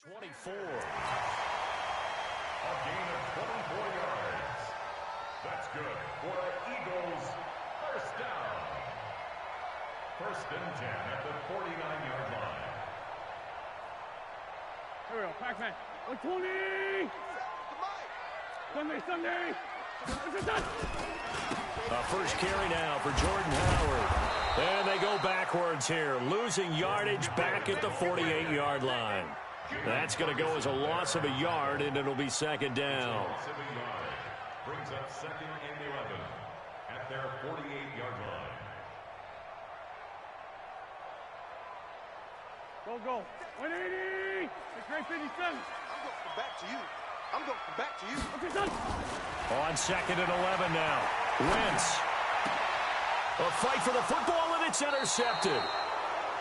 24. A gain of 24 yards. That's good for the Eagles. First down. First and 10 at the 49-yard line. Here we go. Pac-Man. 120. Sunday. A first carry now for Jordan Howard. And they go backwards here, losing yardage back at the 48-yard line. That's going to go as a loss of a yard, and it'll be second down. Brings up second and 11 at their 48-yard line. Go. 180. It's right 57. I'm going back to you. Okay, son. On second and 11 now. Wentz. A fight for the football, and it's intercepted.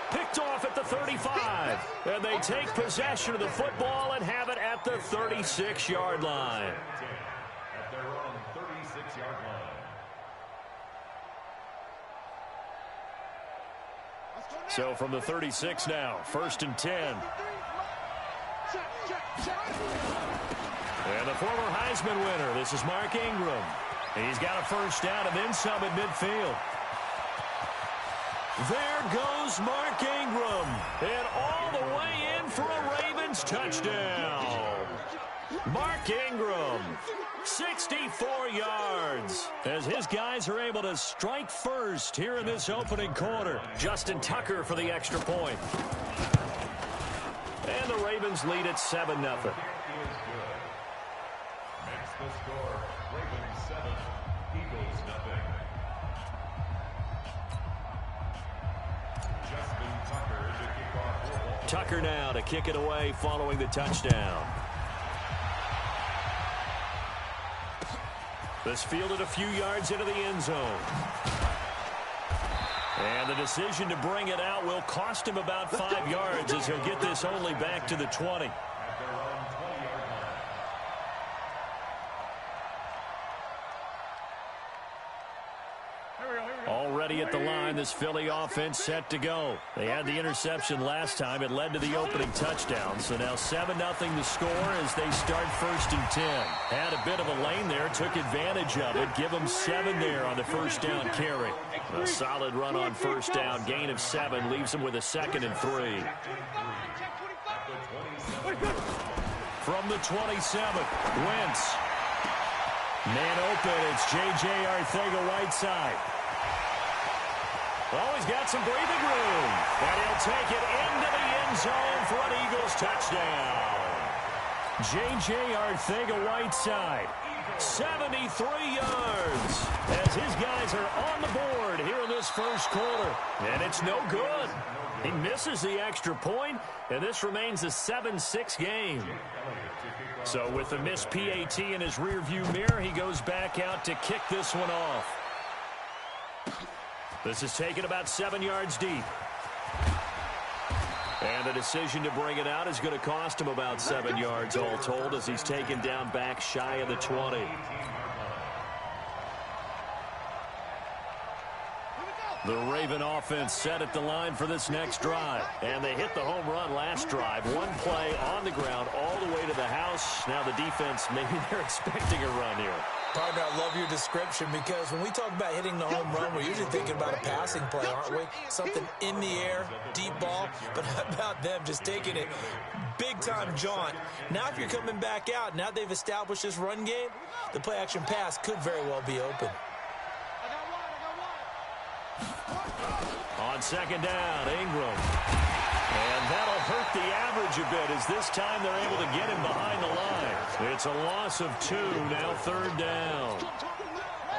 Picked off at the 35. And they take possession of the football and have it at the 36-yard line. At their own 36-yard line. So from the 36 now, first and 10. And the former Heisman winner, this is Mark Ingram. He's got a first down and then some at midfield. There goes Mark Ingram. And all the way in for a Ravens touchdown. Mark Ingram, 64 yards. As his guys are able to strike first here in this opening quarter. Justin Tucker for the extra point. And the Ravens lead at 7-0. Makes the score, Ravens 7, Eagles nothing. Justin Tucker to kick off. Tucker now to kick it away following the touchdown. This fielded a few yards into the end zone. And the decision to bring it out will cost him about 5 yards as he'll get this only back to the 20. Already at the line, this Philly offense set to go. They had the interception last time. It led to the opening touchdown. So now 7-0 the score as they start first and 10. Had a bit of a lane there, took advantage of it. Give them 7 there on the first down carry. A solid run on first down. Gain of 7 leaves them with a second and 3. From the 27, Wentz. Man open, it's J.J. Arcega-Whiteside. Oh, he's got some breathing room. And he'll take it into the end zone for an Eagles touchdown. J.J. Arcega-Whiteside, 73 yards. As his guys are on the board here in this first quarter. And it's no good. He misses the extra point, and this remains a 7-6 game. So with the missed PAT in his rearview mirror, he goes back out to kick this one off. This is taken about 7 yards deep. And the decision to bring it out is going to cost him about 7 yards all told as he's taken down back shy of the 20. The Raven offense set at the line for this next drive. And they hit the home run last drive. One play on the ground all the way to the house. Now the defense, maybe they're expecting a run here. Partner, I love your description because when we talk about hitting the home run, we're usually thinking about a passing play, aren't we? Something in the air, deep ball. But how about them just taking it big-time jaunt? Now if you're coming back out, now they've established this run game, the play-action pass could very well be open. On second down, Ingram. And that'll hurt the average a bit as this time they're able to get him behind the line. It's a loss of 2, now third down.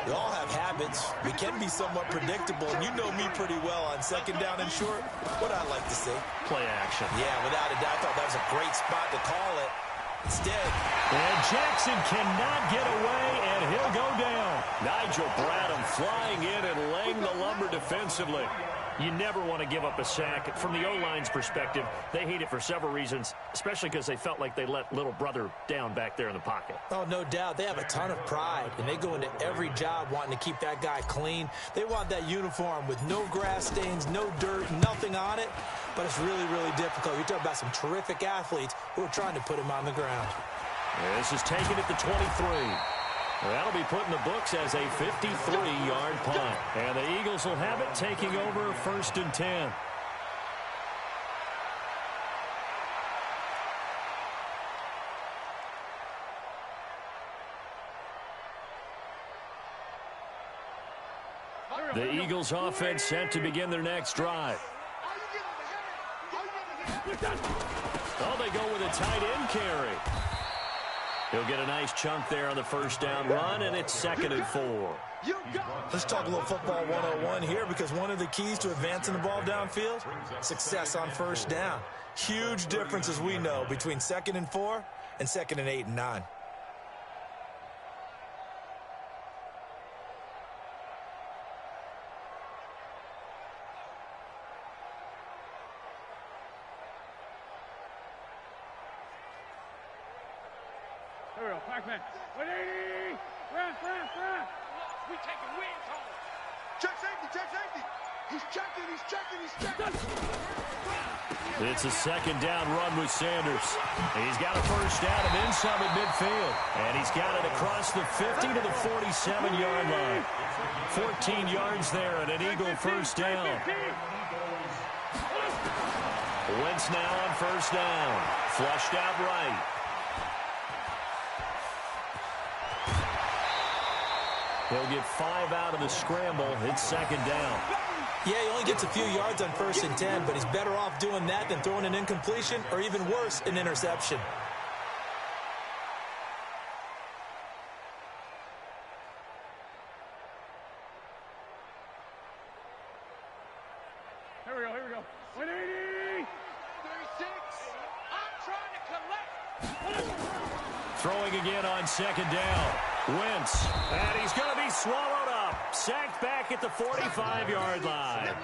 We all have habits. We can be somewhat predictable, and you know me pretty well on second down and short. What I like to say. Play action. Yeah, without a doubt. I thought that was a great spot to call it. Instead. And Jackson cannot get away, and he'll go down. Nigel Bradham flying in and laying the lumber defensively. You never want to give up a sack. From the O-line's perspective, they hate it for several reasons, especially because they felt like they let little brother down back there in the pocket. Oh, no doubt. They have a ton of pride, and they go into every job wanting to keep that guy clean. They want that uniform with no grass stains, no dirt, nothing on it, but it's really, really difficult. You're talking about some terrific athletes who are trying to put him on the ground. This is taken at the 23. That'll be put in the books as a 53-yard punt. And the Eagles will have it, taking over 1st and 10. The Eagles offense set to begin their next drive. Oh, they go with a tight end carry. He'll get a nice chunk there on the first down run, and it's 2nd and 4. Let's talk a little football 101 here, because one of the keys to advancing the ball downfield, success on first down. Huge difference, as we know, between 2nd and 4 and 2nd and 8 and 9. Here we go, Pac-Man. 180! Run! We taking wins home. Check safety. He's checking. It's a 2nd down run with Sanders. He's got a first down and then some at midfield. And he's got it across the 50 to the 47-yard line. 14 yards there and an Eagle first down. Wentz now on first down. Flushed out right. He'll get 5 out of the scramble. It's 2nd down. Yeah, he only gets a few yards on 1st and 10, but he's better off doing that than throwing an incompletion or, even worse, an interception. Here we go. 180! 36. I'm trying to collect. Throwing again on 2nd down. Wentz, and he's going to be swallowed up. Sacked back at the 45-yard line.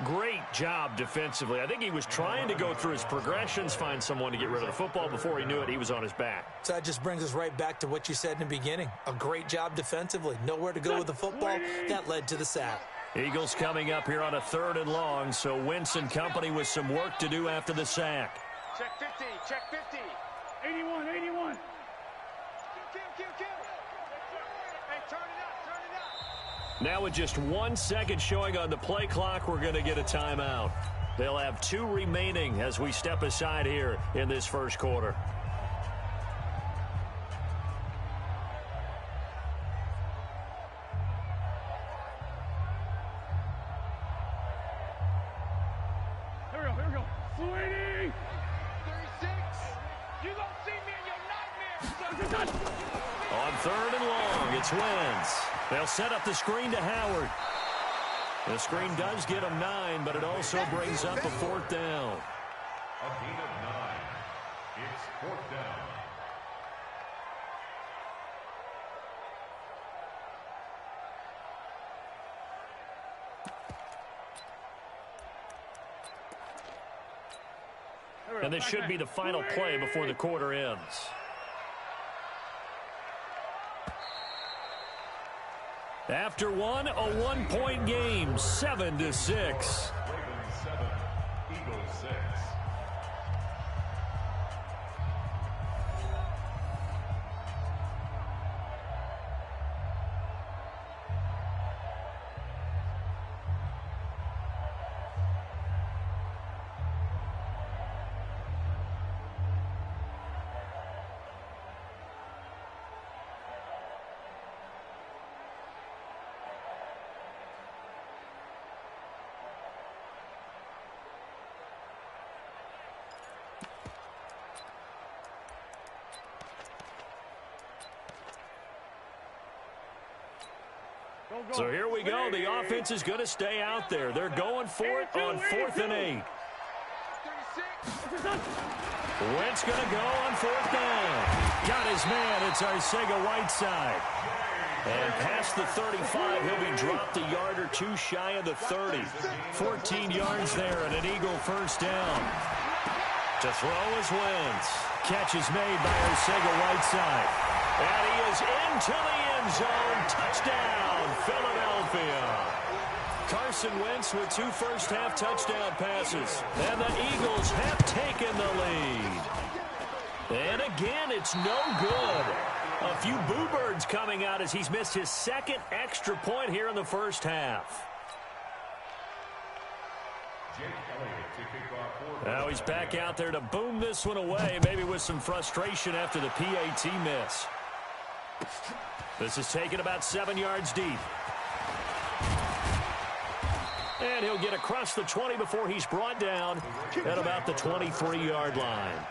Great job defensively. I think he was trying to go through his progressions, find someone to get rid of the football. Before he knew it, he was on his back. So that just brings us right back to what you said in the beginning. A great job defensively. Nowhere to go with the football. That led to the sack. Eagles coming up here on a 3rd and long, so Wentz and company with some work to do after the sack. Check 50. 81. Kill. Hey, turn it up. Now with just 1 second showing on the play clock, we're going to get a timeout. They'll have 2 remaining as we step aside here in this first quarter. Here we go. 280! 36. You don't see me in your nightmares. On 3rd and long, it's Wentz. They'll set up the screen to Howard. The screen does get him 9, but it also brings up a 4th down. A gain of 9. It's 4th down. And this should be the final play before the quarter ends. After one, a 1-point game, 7-6. Ravens 7, Eagles 6. So here we go. The offense is going to stay out there. They're going for it on 4th and 8. Wentz going to go on 4th down. Got his man. It's Arcega-Whiteside. And past the 35, he'll be dropped a yard or two shy of the 30. 14 yards there and an Eagle first down. To throw is Wentz. Catch is made by Arcega-Whiteside. And he is into the end zone. Touchdown, Philadelphia. Carson Wentz with 2 first-half touchdown passes. And the Eagles have taken the lead. And again, it's no good. A few boo birds coming out as he's missed his second extra point here in the first half. Now he's back out there to boom this one away, maybe with some frustration after the PAT miss. This is taken about 7 yards deep. And he'll get across the 20 before he's brought down at about the 23-yard line.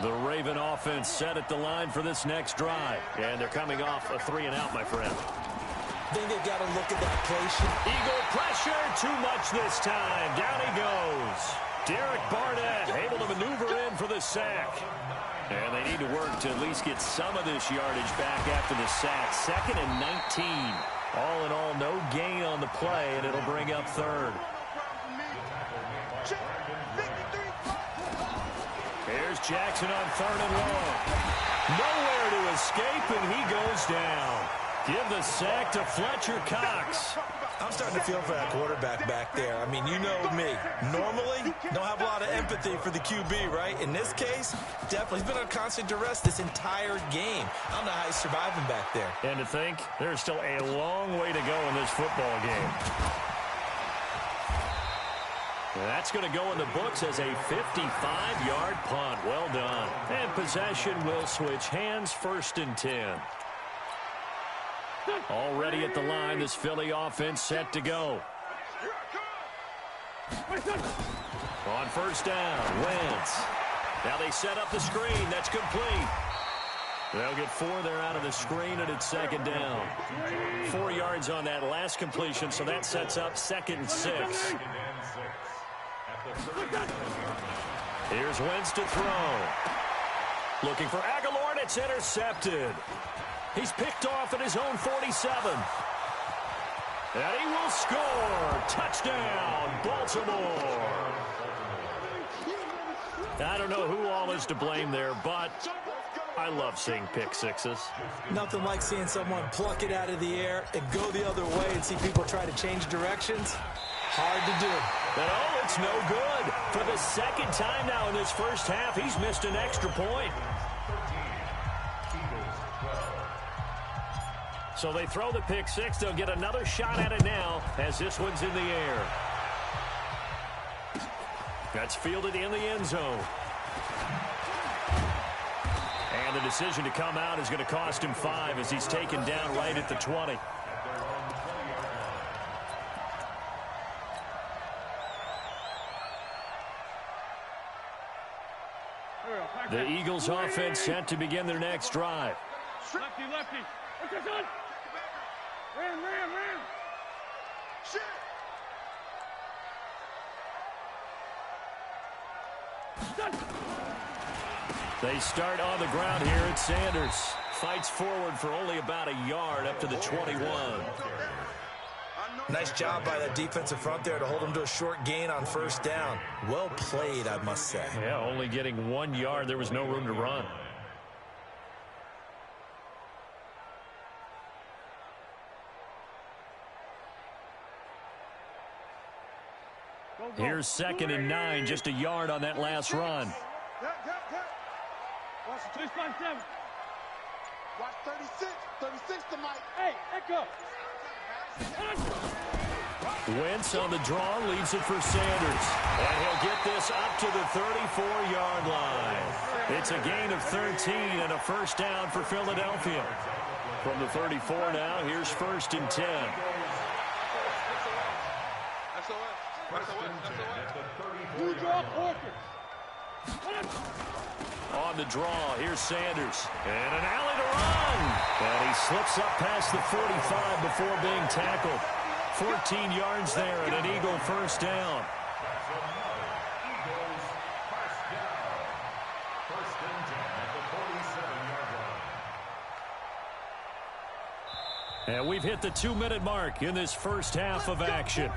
The Raven offense set at the line for this next drive. And they're coming off a 3-and-out, my friend. I think they've got to look at that play sheet. Eagle pressure, too much this time. Down he goes. Derek Barnett able to maneuver in for the sack. And they need to work to at least get some of this yardage back after the sack. 2nd and 19. All in all, no gain on the play, and it'll bring up 3rd. Here's Jackson on 3rd and long. Nowhere to escape, and he goes down. Give the sack to Fletcher Cox. I'm starting to feel for that quarterback back there. I mean, you know me. Normally, don't have a lot of empathy for the QB, right? In this case, definitely. He's been on constant duress this entire game. I don't know how he's surviving back there. And to think, there's still a long way to go in this football game. That's going to go in the books as a 55-yard punt. Well done. And possession will switch hands, 1st and 10. Already at the line, this Philly offense set to go. On 1st down, Wentz. Now they set up the screen. That's complete. They'll get 4 there out of the screen, and it's 2nd down. 4 yards on that last completion, so that sets up 2nd and 6. Here's Wentz to throw. Looking for Aguilar, and it's intercepted. He's picked off at his own 47. And he will score. Touchdown, Baltimore. I don't know who all is to blame there, but I love seeing pick sixes. Nothing like seeing someone pluck it out of the air and go the other way and see people try to change directions. Hard to do. And oh, it's no good. For the 2nd time now in this first half, he's missed an extra point. So they throw the pick six. They'll get another shot at it now as this one's in the air. That's fielded in the end zone. And the decision to come out is going to cost him 5 as he's taken down right at the 20. The Eagles offense set to begin their next drive. Lefty, lefty. What's this on? Ram. Shit. They start on the ground here at Sanders. Fights forward for only about a yard up to the 21. Nice job by that defensive front there to hold him to a short gain on 1st down. Well played, I must say. Yeah, only getting 1 yard. There was no room to run. Here's 2nd and 9, just a yard on that last run. Watch 357. Watch 36. 36 to Mike. Hey, echo. Wentz on the draw, leaves it for Sanders. And he'll get this up to the 34-yard line. It's a gain of 13 and a first down for Philadelphia. From the 34 now, here's 1st and 10. On the draw, here's Sanders. And an alley to run. And he slips up past the 45 before being tackled. 14 yards there and an Eagle first down. And we've hit the 2-minute mark in this first half of action.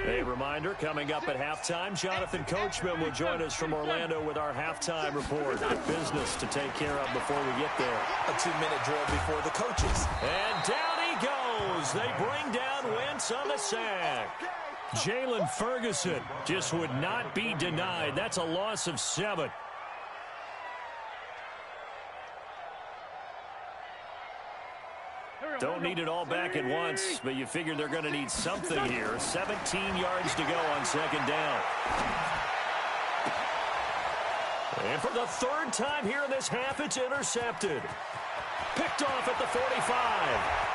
A reminder, coming up at halftime, Jonathan Coachman will join us from Orlando with our halftime report. Business to take care of before we get there. A 2-minute drill before the coaches. And down he goes. They bring down Wentz on the sack. Jalen Ferguson just would not be denied. That's a loss of 7. Don't need it all back at once, but you figure they're going to need something here. 17 yards to go on second down. And for the third time here in this half, it's intercepted. Picked off at the 45.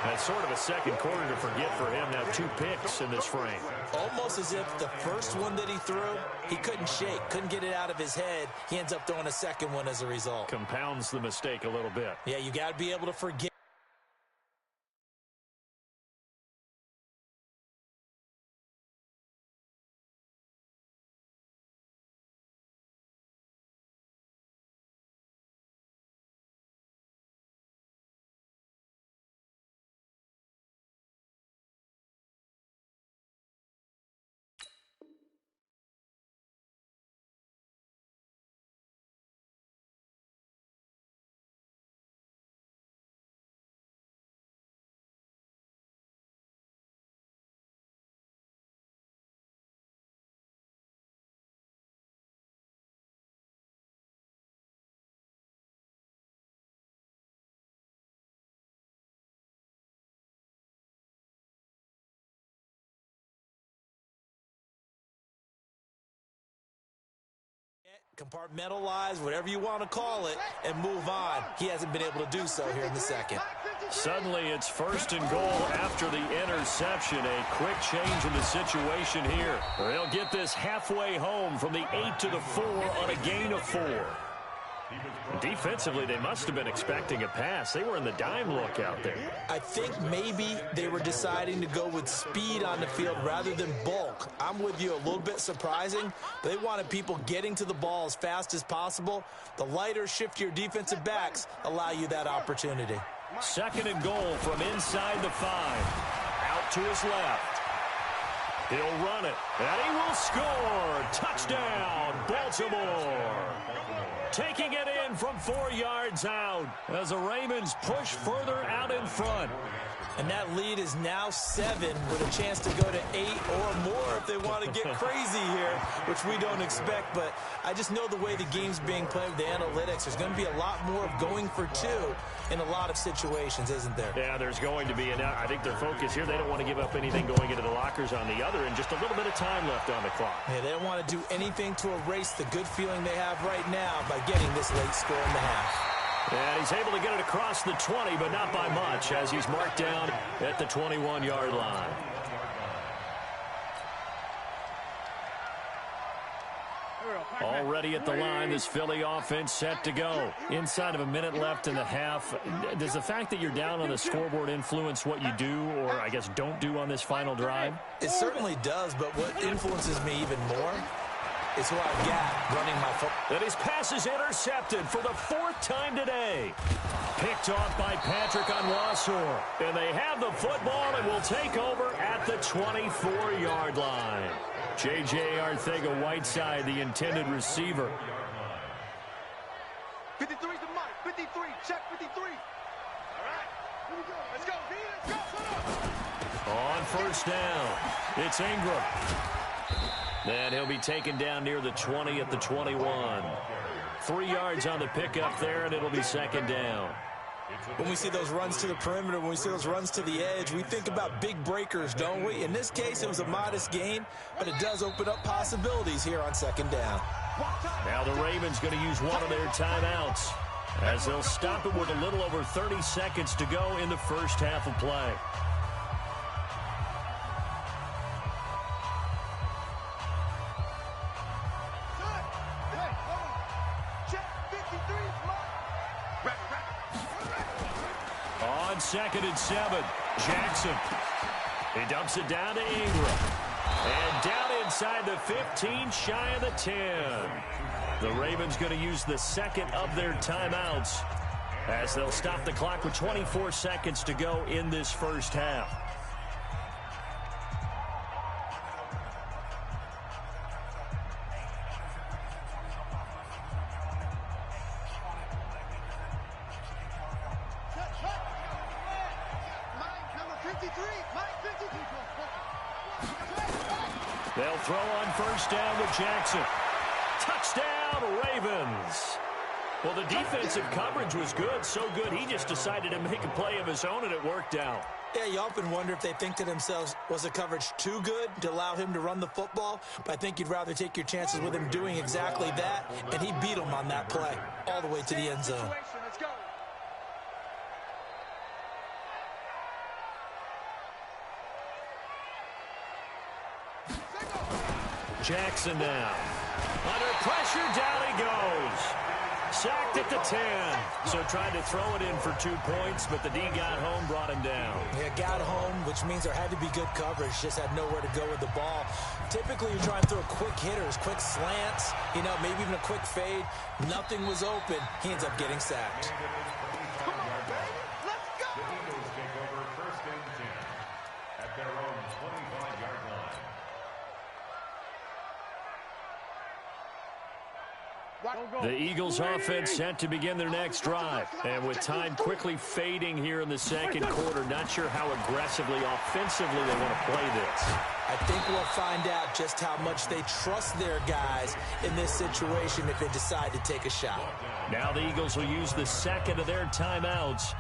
That's sort of a second quarter to forget for him. Now 2 picks in this frame. Almost as if the first one that he threw, he couldn't shake, couldn't get it out of his head. He ends up throwing a second one as a result. Compounds the mistake a little bit. Yeah, you got to be able to forget. Compartmentalize, whatever you want to call it, and move on. He hasn't been able to do so here in the second. Suddenly it's 1st and goal after the interception. A quick change in the situation here. They'll get this halfway home from the 8 to the 4 on a gain of 4. Defensively, they must have been expecting a pass. They were in the dime look out there. I think maybe they were deciding to go with speed on the field rather than bulk. I'm with you, a little bit surprising. They wanted people getting to the ball as fast as possible. The lighter, shiftier defensive backs allow you that opportunity. 2nd and goal from inside the 5. Out to his left. He'll run it, and he will score. Touchdown, Baltimore. Taking it in from 4 yards out as the Ravens push further out in front. And that lead is now 7 with a chance to go to 8 or more if they want to get crazy here, which we don't expect. But I just know the way the game's being played with the analytics, there's going to be a lot more of going for 2 in a lot of situations, isn't there? Yeah, there's going to be. And I think their focus here, they don't want to give up anything going into the lockers on the other, and just a little bit of time left on the clock. Yeah, they don't want to do anything to erase the good feeling they have right now by getting this late score in the half. And he's able to get it across the 20, but not by much, as he's marked down at the 21-yard line. Already at the line, this Philly offense set to go. Inside of a minute left in the half. Does the fact that you're down on the scoreboard influence what you do, or I guess don't do on this final drive? It certainly does, but what influences me even more is who I've got running my football. And his pass is intercepted for the 4th time today. Picked off by Patrick Onwuasor. And they have the football and will take over at the 24-yard line. J.J. Arcega-Whiteside, the intended receiver. 53's the mark. 53. Check 53. All right. Here we go. Let's go. Let's go. On 1st down, it's Ingram. And he'll be taken down near the 20 at the 21. 3 yards on the pickup there, and it'll be 2nd down. When we see those runs to the perimeter, when we see those runs to the edge, we think about big breakers, don't we? In this case, it was a modest gain, but it does open up possibilities here on 2nd down. Now the Ravens going to use one of their timeouts, as they'll stop it with a little over 30 seconds to go in the first half of play. On 2nd and 7, Jackson. He dumps it down to Ingram. And down inside the 15, shy of the 10. The Ravens going to use the second of their timeouts as they'll stop the clock with 24 seconds to go in this first half. They'll throw on first down with Jackson. Touchdown, Ravens. Well, the defensive coverage was good, so good he just decided to make a play of his own, and it worked out. Yeah, you often wonder if they think to themselves, was the coverage too good to allow him to run the football? But I think you'd rather take your chances with him doing exactly that, and he beat him on that play all the way to the end zone. Let's go. Jackson now. Under pressure, down he goes. Sacked at the 10. So tried to throw it in for 2 points, but the D got home, brought him down. Yeah, got home, which means there had to be good coverage. Just had nowhere to go with the ball. Typically, you're trying to throw quick hitters, quick slants, maybe even a quick fade. Nothing was open. He ends up getting sacked. Come on, baby. Let's go. The Eagles take over first and 10 at their own 25-yard line. The Eagles offense set to begin their next drive. And with time quickly fading here in the second quarter, not sure how aggressively, offensively they want to play this. I think we'll find out just how much they trust their guys in this situation if they decide to take a shot. Now the Eagles will use the second of their timeouts,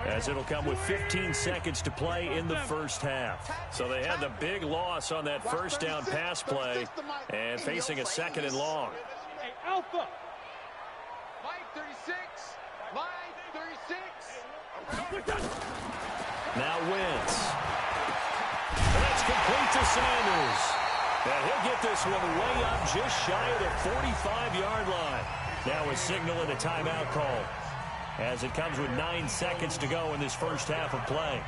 as it'll come with 15 seconds to play in the first half. So they had the big loss on that first down pass play and facing a second and long. Alpha. Line 36. Line 36. Now Wentz. And that's complete to Sanders. And he'll get this one way up just shy of the 45-yard line. Now a signal and a timeout call, as it comes with 9 seconds to go in this first half of play.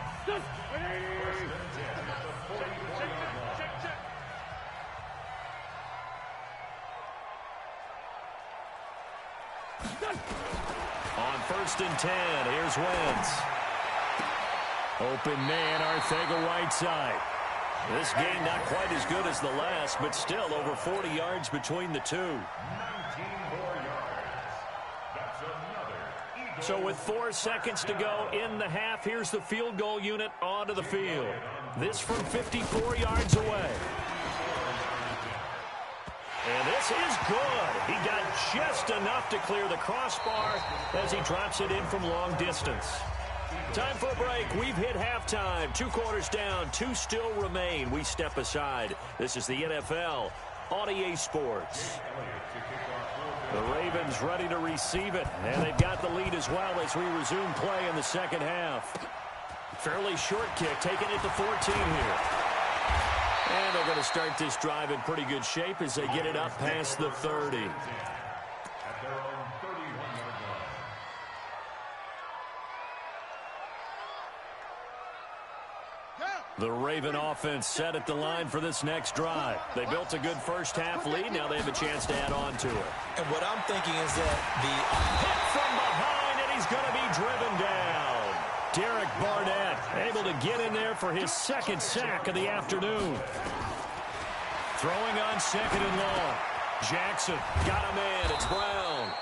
On first and 10, here's Wentz. Open man, Arthega right side. This game not quite as good as the last, but still over 40 yards between the two. 19 more yards. That's another Eagle. So with 4 seconds to go in the half, here's the field goal unit onto the field. This from 54 yards away. And this is good. He got just enough to clear the crossbar as he drops it in from long distance. Time for a break. We've hit halftime. 2 quarters down. 2 still remain. We step aside. This is the NFL on EA Sports. The Ravens ready to receive it. And they've got the lead as well as we resume play in the second half. Fairly short kick, taking it to 14 here. And they're going to start this drive in pretty good shape as they get it up past the 30. At their own 31-yard line. The Raven offense set at the line for this next drive. They built a good first half lead. Now they have a chance to add on to it. And what I'm thinking is that Hit from behind, and he's going to be driven down. Derek Barnett able to get in there for his second sack of the afternoon. Throwing on second and long. Jackson got a man. It's Brown.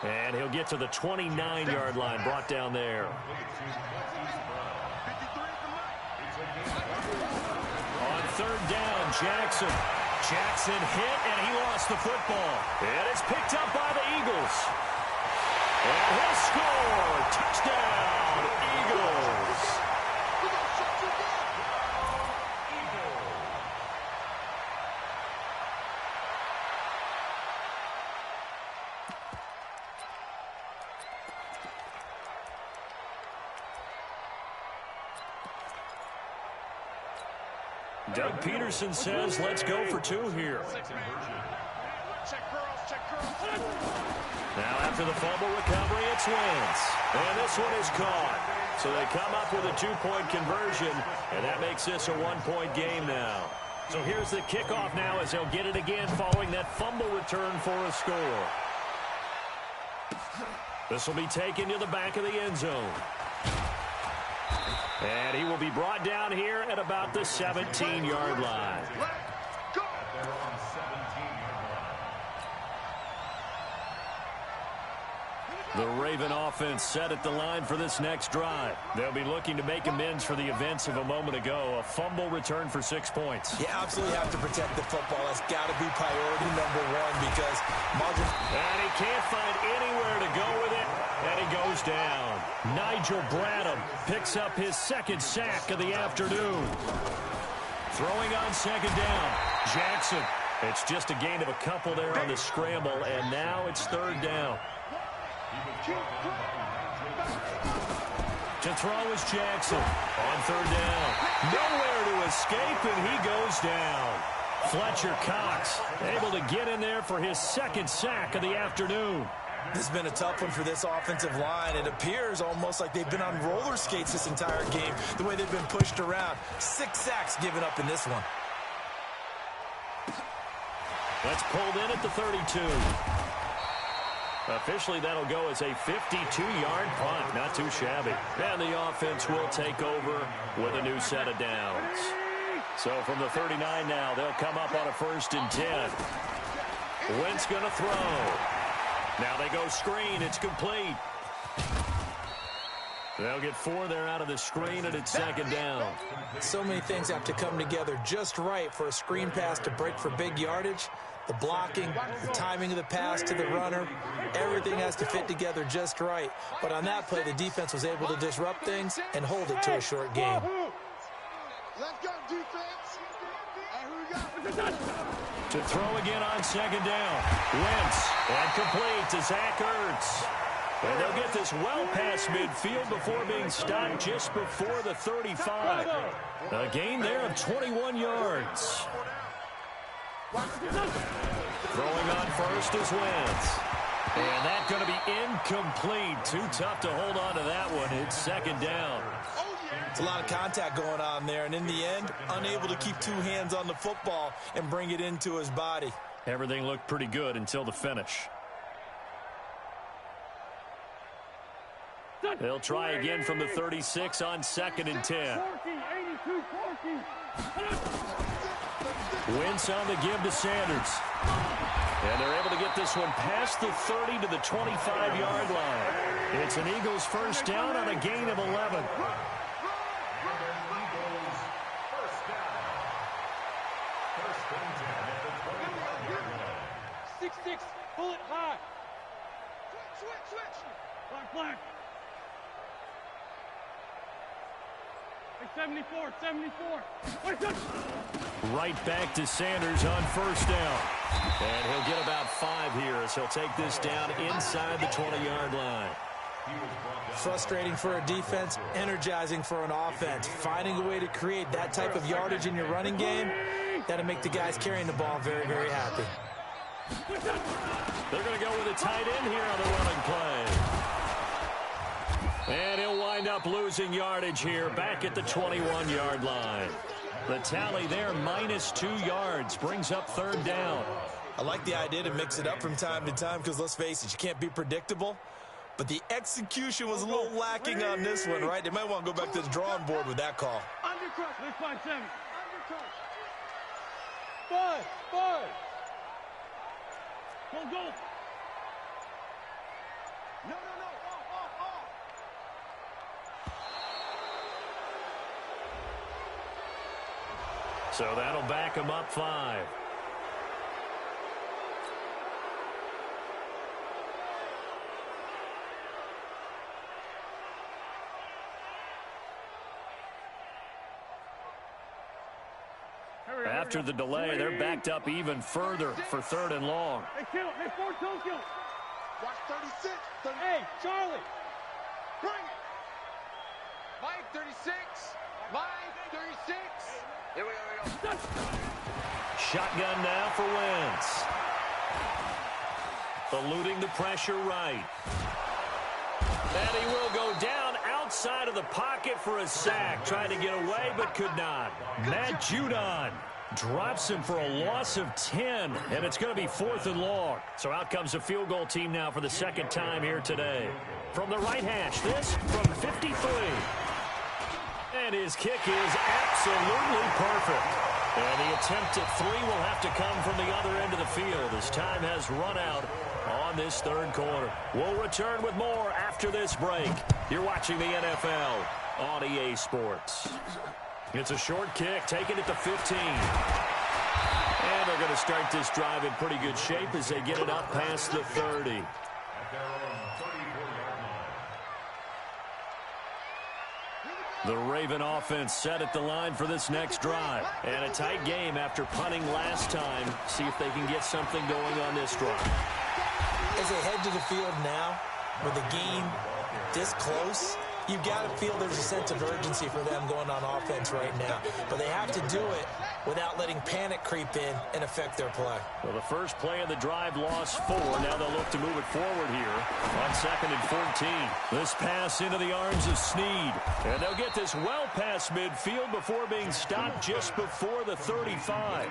And he'll get to the 29-yard line, brought down there. On third down, Jackson. Jackson hit, and he lost the football. And it's picked up by the Eagles. And he'll score. Touchdown, Eagles. Doug Peterson says, let's go for 2 here. Now after the fumble recovery, it's Wentz. And this one is caught. So they come up with a 2-point conversion, and that makes this a 1-point game now. So here's the kickoff now as they'll get it again following that fumble return for a score. This will be taken to the back of the end zone. And he will be brought down here at about the 17-yard line. The Raven offense set at the line for this next drive. They'll be looking to make amends for the events of a moment ago. A fumble return for 6 points. You absolutely have to protect the football. That's got to be priority number one because margin. And he can't find anywhere to go with it. And he goes down. Nigel Bradham picks up his second sack of the afternoon. Throwing on second down. Jackson. It's just a gain of a couple there on the scramble. And now it's third down. To throw is Jackson. On third down. Nowhere to escape, and he goes down. Fletcher Cox able to get in there for his second sack of the afternoon. This has been a tough one for this offensive line. It appears almost like they've been on roller skates this entire game, the way they've been pushed around. 6 sacks given up in this one. That's pulled in at the 32. Officially, that'll go as a 52-yard punt. Not too shabby. And the offense will take over with a new set of downs. So from the 39 now, they'll come up on a 1st and 10. Wentz going to throw. Now they go screen. It's complete. They'll get 4 there out of the screen, and it's second down. So many things have to come together just right for a screen pass to break for big yardage. The blocking, the timing of the pass to the runner, everything has to fit together just right. But on that play, the defense was able to disrupt things and hold it to a short game. Let's go, defense. Who we got? To throw again on second down. Wentz, and complete to Zach Ertz. And they'll get this well past midfield before being stopped just before the 35. A gain there of 21 yards. Throwing on first is Wentz. And that's going to be incomplete. Too tough to hold on to that one. It's second down. It's a lot of contact going on there, and in the end, unable to keep 2 hands on the football and bring it into his body. Everything looked pretty good until the finish. They'll try again from the 36 on 2nd and 10. Wentz on the give to Sanders. And they're able to get this one past the 30 to the 25-yard line. It's an Eagles first down on a gain of 11. 6-6, pull it high. Switch. Black. Hey, 74. Right back to Sanders on first down. And he'll get about 5 here as he'll take this down inside the 20-yard line. Frustrating for a defense, energizing for an offense. Finding a way to create that type of yardage in your running game, that'll make the guys carrying the ball very, very happy. They're going to go with a tight end here on the running play. And he'll wind up losing yardage here back at the 21-yard line. The tally there, -2 yards, brings up third down. I like the idea to mix it up from time to time because, let's face it, you can't be predictable. But the execution was a little lacking on this one, right? They might want to go back to the drawing board with that call. Undercut. 5-7. Undercut. 5. Go. No. So that'll back him up 5. After the delay, they're backed up even further for 3rd and long. Hey, kill. Hey, 4 kill. Watch 36. Hey, Charlie. Bring it. Mike 36. Mike 36. Here we go. Shotgun now for Wentz. Eluding the pressure right. And he will go down outside of the pocket for a sack. Trying to get away, but could not. Matt Judon Drops him for a loss of 10, and it's going to be 4th and long. So out comes a field goal team now for the second time here today. From the right hash, this from 53. And his kick is absolutely perfect. And the attempt at 3 will have to come from the other end of the field as time has run out on this third quarter. We'll return with more after this break. You're watching the NFL on EA Sports. It's a short kick, taking it to 15. And they're going to start this drive in pretty good shape as they get it up past the 30. The Raven offense set at the line for this next drive. And a tight game after punting last time. See if they can get something going on this drive. As they head to the field now, with the game this close, you've got to feel there's a sense of urgency for them going on offense right now. But they have to do it without letting panic creep in and affect their play. Well, the first play of the drive lost 4. Now they'll look to move it forward here on 2nd and 14. This pass into the arms of Snead. And they'll get this well past midfield before being stopped just before the 35.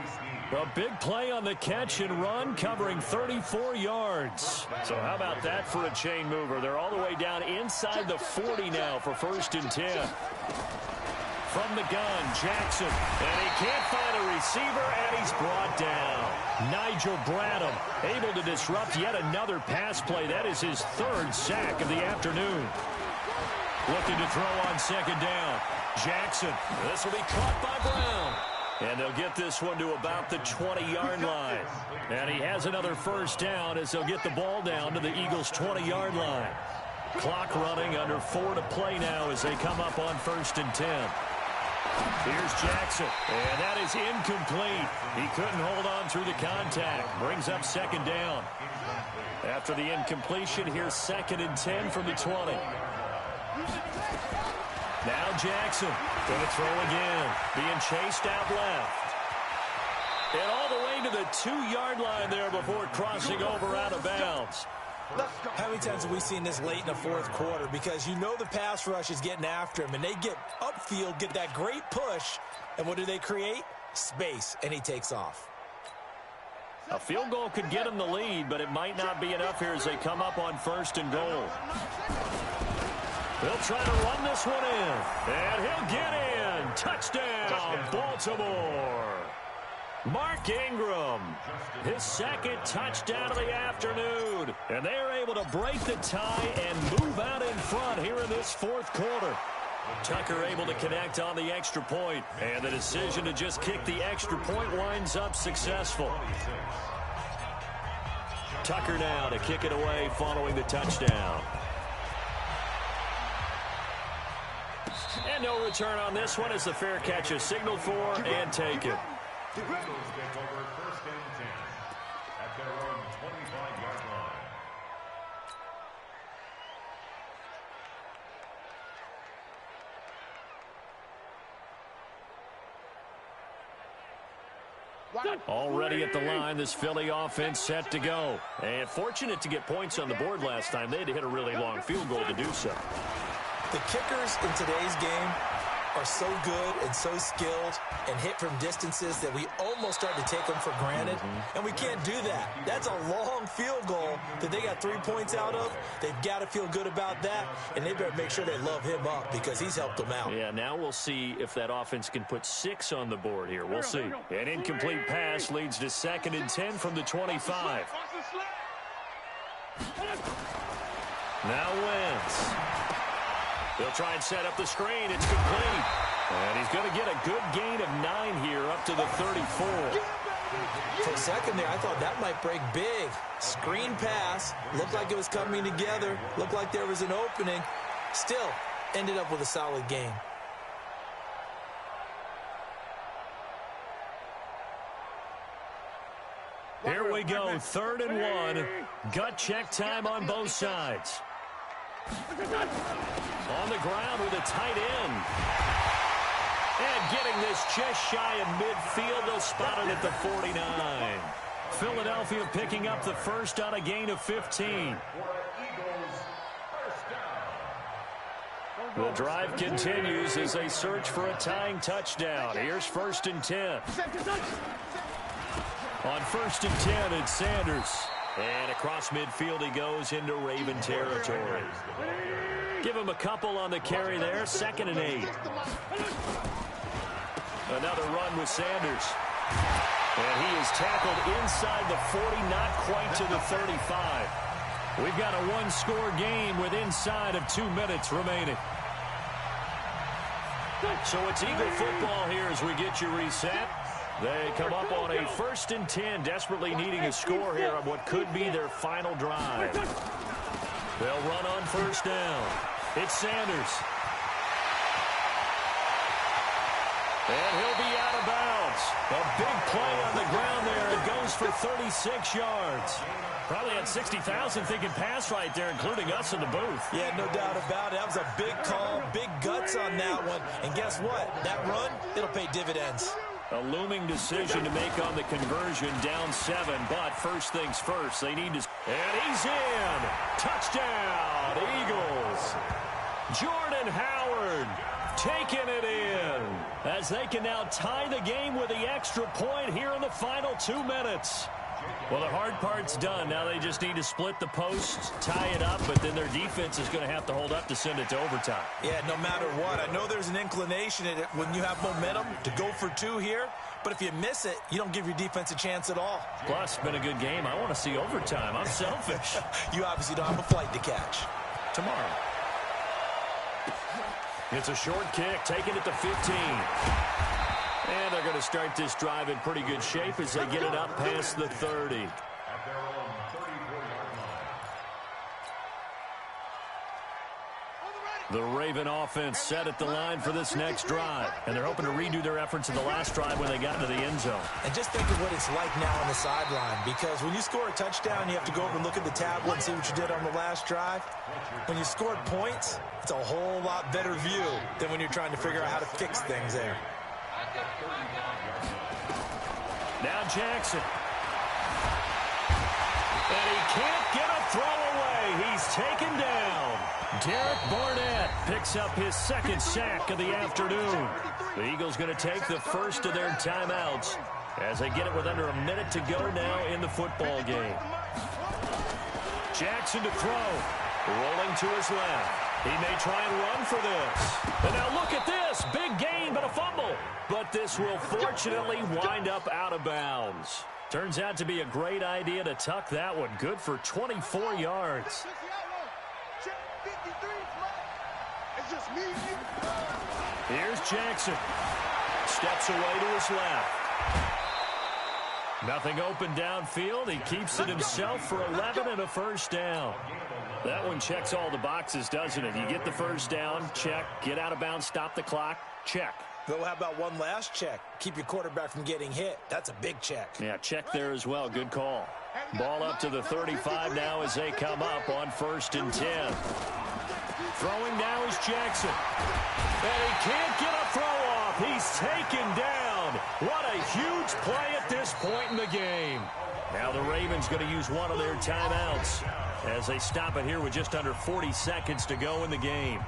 A big play on the catch and run, covering 34 yards. So how about that for a chain mover? They're all the way down inside the 40 now for 1st and 10. From the gun, Jackson. And he can't find a receiver, and he's brought down. Nigel Bradham able to disrupt yet another pass play. That is his 3rd sack of the afternoon. Looking to throw on 2nd down. Jackson. This will be caught by Brown. And they'll get this one to about the 20-yard line. And he has another 1st down as they'll get the ball down to the Eagles' 20-yard line. Clock running, under 4 to play now as they come up on 1st and 10. Here's Jackson, and that is incomplete. He couldn't hold on through the contact. Brings up 2nd down. After the incompletion, here's 2nd and 10 from the 20. Now Jackson going to throw again, being chased out left. And all the way to the 2-yard line there before crossing over out of bounds. How many times have we seen this late in the 4th quarter? Because you know the pass rush is getting after him, and they get upfield, get that great push, and what do they create? Space, and he takes off. A field goal could get him the lead, but it might not be enough here as they come up on 1st and goal. They'll try to run this one in, and he'll get in. Touchdown, Baltimore. Mark Ingram, his 2nd touchdown of the afternoon. And they're able to break the tie and move out in front here in this 4th quarter. Tucker able to connect on the extra point, and the decision to just kick the extra point winds up successful. Tucker now to kick it away following the touchdown. And no return on this one as the fair catch is signaled for and taken. The Eagles take over 1st and 10 at their own 25-yard line. Already at the line, this Philly offense set to go. And fortunate to get points on the board last time. They had to hit a really long field goal to do so. The kickers in today's game are so good and so skilled and hit from distances that we almost start to take them for granted. And we can't do that. That's a long field goal that they got 3 points out of. They've got to feel good about that, and they better make sure they love him up because he's helped them out. Yeah, now we'll see if that offense can put 6 on the board here. We'll see. An incomplete pass leads to 2nd and 10 from the 25. Now Wentz. They'll try and set up the screen. It's complete. And he's going to get a good gain of 9 here up to the 34. For a second there, I thought that might break big. Screen pass. Looked like it was coming together. Looked like there was an opening. Still, ended up with a solid game. Here we go, 3rd and 1. Gut check time on both sides. On the ground with a tight end. And getting this just shy of midfield, they'll spot it at the 49. Philadelphia picking up the 1st on a gain of 15. The drive continues as they search for a tying touchdown. Here's 1st and 10. On 1st and 10, it's Sanders. And across midfield he goes into Raven territory. Give him a couple on the carry there. 2nd and 8. Another run with Sanders. And he is tackled inside the 40, not quite to the 35. We've got a one-score game with inside of 2 minutes remaining. So it's Eagle football here as we get you reset. They come up on a 1st and 10, desperately needing a score here on what could be their final drive. They'll run on 1st down. It's Sanders. And he'll be out of bounds. A big play on the ground there. It goes for 36 yards. Probably had 60,000 thinking pass right there, including us in the booth. Yeah, no doubt about it. That was a big call, big guts on that one. And guess what? That run, it'll pay dividends. A looming decision to make on the conversion, down 7. But first things first, they need to... And he's in! Touchdown, Eagles! Jordan Howard taking it in as they can now tie the game with the extra point here in the final 2 minutes. Well, the hard part's done. Now they just need to split the posts, tie it up, but then their defense is going to have to hold up to send it to overtime. Yeah, no matter what. I know there's an inclination in it when you have momentum to go for 2 here, but if you miss it, you don't give your defense a chance at all. Plus, it's been a good game. I want to see overtime. I'm selfish. You obviously don't have a flight to catch. Tomorrow. It's a short kick, taking it to 15. And they're going to start this drive in pretty good shape as they get it up past the 30. At their own 34-yard line. The Raven offense set at the line for this next drive. And they're hoping to redo their efforts in the last drive when they got into the end zone. And just think of what it's like now on the sideline, because when you score a touchdown, you have to go over and look at the tablet and see what you did on the last drive. When you scored points, it's a whole lot better view than when you're trying to figure out how to fix things there. Now Jackson. And he can't get a throw away. He's taken down. Derek Barnett picks up his 2nd sack of the afternoon. The Eagles going to take the first of their timeouts as they get it with under a minute to go now in the football game. Jackson to throw. Rolling to his left. He may try and run for this. And now look at this. Big gain, but a fumble. But this will fortunately wind up out of bounds. Turns out to be a great idea to tuck that one. Good for 24 yards. Here's Jackson. Steps away to his left. Nothing open downfield. He keeps it himself for 11 and a 1st down. That one checks all the boxes, doesn't it? You get the 1st down, check. Get out of bounds, stop the clock, check. Though, how about one last check? Keep your quarterback from getting hit. That's a big check. Yeah, check there as well. Good call. Ball up to the 35 now as they come up on 1st and 10. Throwing now is Jackson. And he can't get a throw off. He's taken down. What a huge play at this point in the game. Now the Ravens going to use one of their timeouts as they stop it here with just under 40 seconds to go in the game.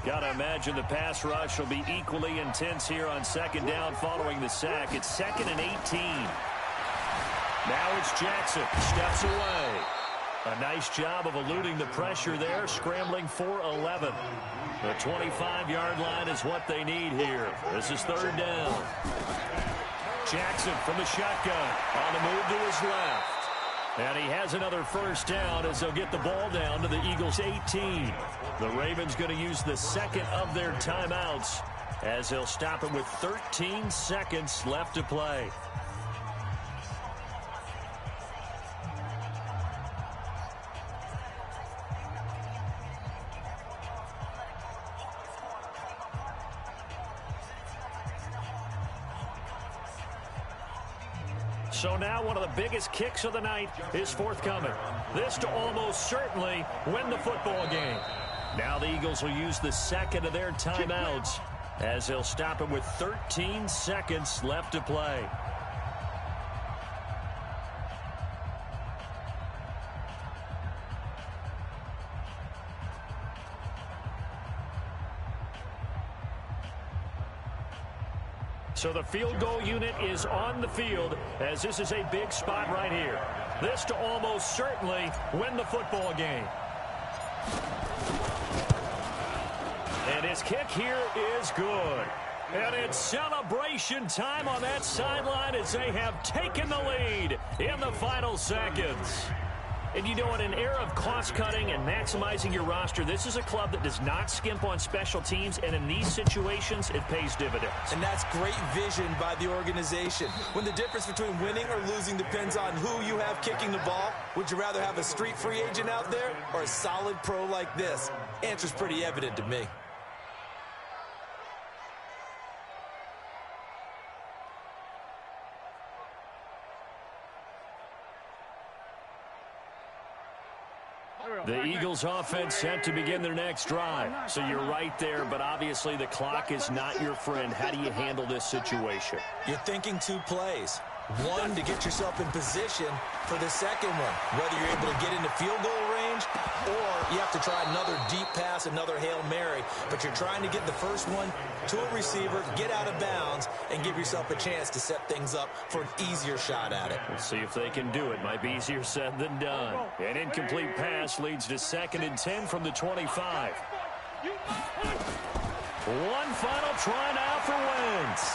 Got to imagine the pass rush will be equally intense here on 2nd down following the sack. It's 2nd and 18. Now it's Jackson. Steps away. A nice job of eluding the pressure there, scrambling for 11. The 25-yard line is what they need here. This is 3rd down. Jackson from the shotgun. On the move to his left. And he has another 1st down as they'll get the ball down to the Eagles' 18. The Ravens going to use the 2nd of their timeouts as they'll stop it with 13 seconds left to play. So now one of the biggest kicks of the night is forthcoming. This to almost certainly win the football game. Now the Eagles will use the 2nd of their timeouts as they'll stop him with 13 seconds left to play. So the field goal unit is on the field, as this is a big spot right here. This to almost certainly win the football game. And his kick here is good. And it's celebration time on that sideline as they have taken the lead in the final seconds. And you know, in an era of cost-cutting and maximizing your roster, this is a club that does not skimp on special teams, and in these situations, it pays dividends. And that's great vision by the organization. When the difference between winning or losing depends on who you have kicking the ball, would you rather have a street free agent out there or a solid pro like this? Answer's pretty evident to me. The Eagles offense set to begin their next drive. So you're right there, but obviously the clock is not your friend. How do you handle this situation? You're thinking two plays. One, to get yourself in position for the second one, whether you're able to get into field goal range or you have to try another deep pass, another Hail Mary. But you're trying to get the first one to a receiver, get out of bounds, and give yourself a chance to set things up for an easier shot at it. We'll see if they can do it. Might be easier said than done. An incomplete pass leads to 2nd and 10 from the 25. One final try now for Wentz.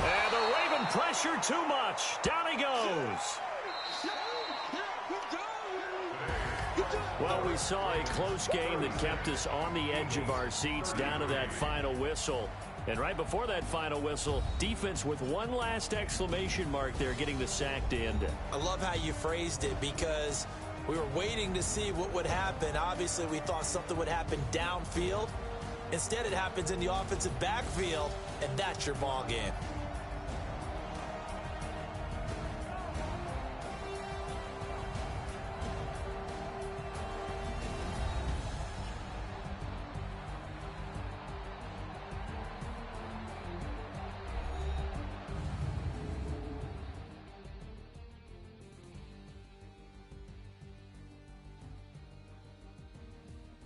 And the Raven pressure too much. Down he goes. Well, we saw a close game that kept us on the edge of our seats down to that final whistle. And right before that final whistle, defense with one last exclamation mark there, getting the sack to end it. I love how you phrased it, because we were waiting to see what would happen. Obviously, we thought something would happen downfield. Instead, it happens in the offensive backfield, and that's your ball game.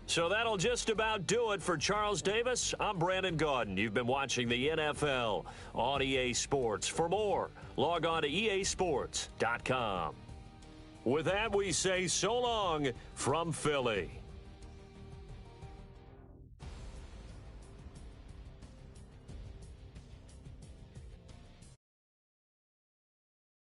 So that'll just about do it for Charles Davis. I'm Brandon Gaudin. You've been watching the NFL on EA Sports. For more, log on to easports.com. With that, we say so long from Philly.